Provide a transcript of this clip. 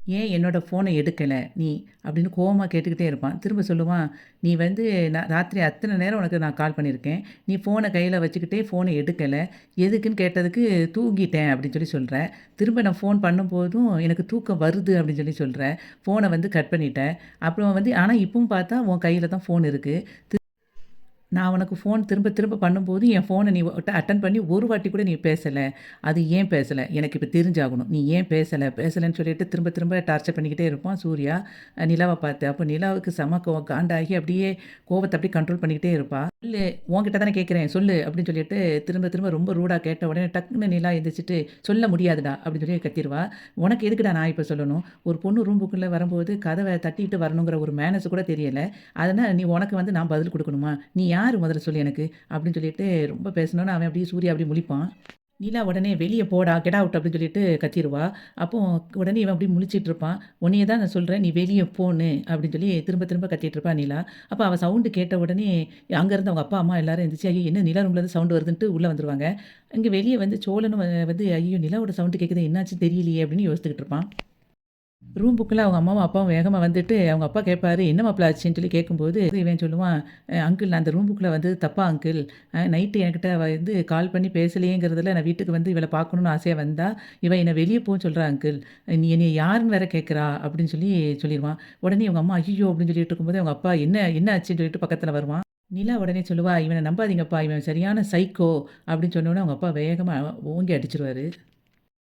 ஏன் என்னோட ஃபோனை எடுக்கல நீ? அப்படின்னு கோவமா கேட்டுக்கிட்டே இருப்பான். திரும்ப சொல்லுவான், "நீ வந்து நான் ராத்திரி அத்தன நேரம் உனக்கு நான் கால் பண்ணியிருக்கேன். நீ ஃபோன கையில வச்சுக்கிட்டே ஃபோன எடுக்கல. எதுக்குன்னு கேட்டதுக்கு தூங்கிட்டேன் அப்படின்னு சொல்லி சொல்ற. திரும்ப நான் ஃபோன் பண்ணும்போதும் எனக்கு தூக்கம் வருது அப்படின்னு சொல்லி சொல்ற. ஃபோன வந்து கட் பண்ணிட்ட. அப்புறம் வந்து ஆனா இப்பவும் பார்த்தா உன் கையில தான் ஃபோன் இருக்கு. நான் உனக்கு ஃபோன் திரும்ப திரும்ப பண்ணும்போது, என் ஃபோன நீ அட்டெண்ட் பண்ணி ஒரு வாட்டி கூட நீ பேசல. அது ஏன் பேசல? எனக்கு இப்ப தெரிஞ்சாகணும். நீ ஏன் பேசல? பேசலன்னு சொல்லிட்டு திரும்ப திரும்ப டார்ச்சர் பண்ணிக்கிட்டே இருப்பான் சூர்யா. நிலாவ பார்த்து. அப்போ நிலாவுக்கு செம காண்டாகி அப்படியே கோவத்த அப்படியே கண்ட்ரோல் பண்ணிக்கிட்டே இருப்பா. "சொல்லு உன்கிட்ட தானே கேட்கிறேன் சொல்லு" அப்படின்னு சொல்லிட்டு திரும்ப திரும்ப ரொம்ப ரூடா கேட்ட உடனே டக்குன்னு நிலா எந்திரிச்சுட்டு, "சொல்ல முடியாதுடா" அப்படின்னு சொல்லி கத்திருவா. "உனக்கு எதுக்குடா நான் இப்ப சொல்லணும்? ஒரு பொண்ணு ரூமுக்குள்ள வரும்போது கதவ தட்டிட்டு வரணுங்கிற ஒரு மேனர்ஸ் கூட தெரியல. அதனால நீ உனக்கு வந்து நான் பதில் குடுக்கணுமா? நீ யாரு முதல்ல சொல்லு எனக்கு?" அப்படின்னு சொல்லிட்டு ரொம்ப பேசினோனே, அவன் அப்படியே சூர்யா அப்படியே முழிப்பான். நிலா உடனே "வெளிய போடா! கெட் அவுட்" அப்படின்னு சொல்லிட்டு கத்திருவா. அப்போ உடனே இவன் அப்படியே முழிச்சிட்டு இருப்பான். "உன்னைய தான் நான் சொல்றேன், நீ வெளிய போன்னு" அப்படின்னு சொல்லி திரும்ப திரும்ப கத்திட்டு இருப்பா நிலா. அப்ப அவ சவுண்ட் கேட்ட உடனே அங்கருந்து அவங்க அப்பா, அம்மா எல்லாரும் எந்திரிச்சு, "ஐயோ! என்ன நிலா ரூம்ல இருந்து சவுண்ட் வருதுன்ட்டு" உள்ள வந்துருவாங்க. இங்க வெளிய வந்து சோழனும் வந்து, "ஐயோ! நிலாவோட சவுண்ட் கேட்குதே என்னாச்சுன்னு தெரியலையே" அப்படின்னு யோசித்துக்கிட்டு இருப்பான். ரூமுக்குள்ள அவங்க அம்மாவும், அப்பாவும் வேகமா வந்துட்டு, அவங்க அப்பா கேட்பாரு, "என்ன மாப்ள ஆச்சுன்னு?" சொல்லி கேட்கும்போது, இவன் சொல்லுவான், அங்கிள் நான் அந்த ரூமுக்குள்ள வந்தது தப்பா அங்கிள். நைட்டு என்கிட்ட அவ வந்து கால் பண்ணி பேசலையேங்கிறதுல நான் வீட்டுக்கு வந்து இவள பார்க்கணும்னு ஆசையா வந்தா, இவ என்ன வெளிய போன்னு சொல்றா அங்கிள். நீ என்னைய யாருன்னு வேற கேட்கிறா?" அப்படின்னு சொல்லி சொல்லிருவான். உடனே அவங்க அம்மா, "ஐய்யய்யோ!" அப்படின்னு சொல்லிட்டு இருக்கும்போது, அவங்க அப்பா, என்ன ஆச்சுன்னு சொல்லிட்டு பக்கத்துல வருவான். நிலா உடனே சொல்லுவா, "இவன நம்பாதீங்கப்பா, இவன் சரியான சைக்கோ" அப்படின்னு சொன்னோனே, அவங்க அப்பா வேகமா ஓங்கி அடிச்சுருவாரு.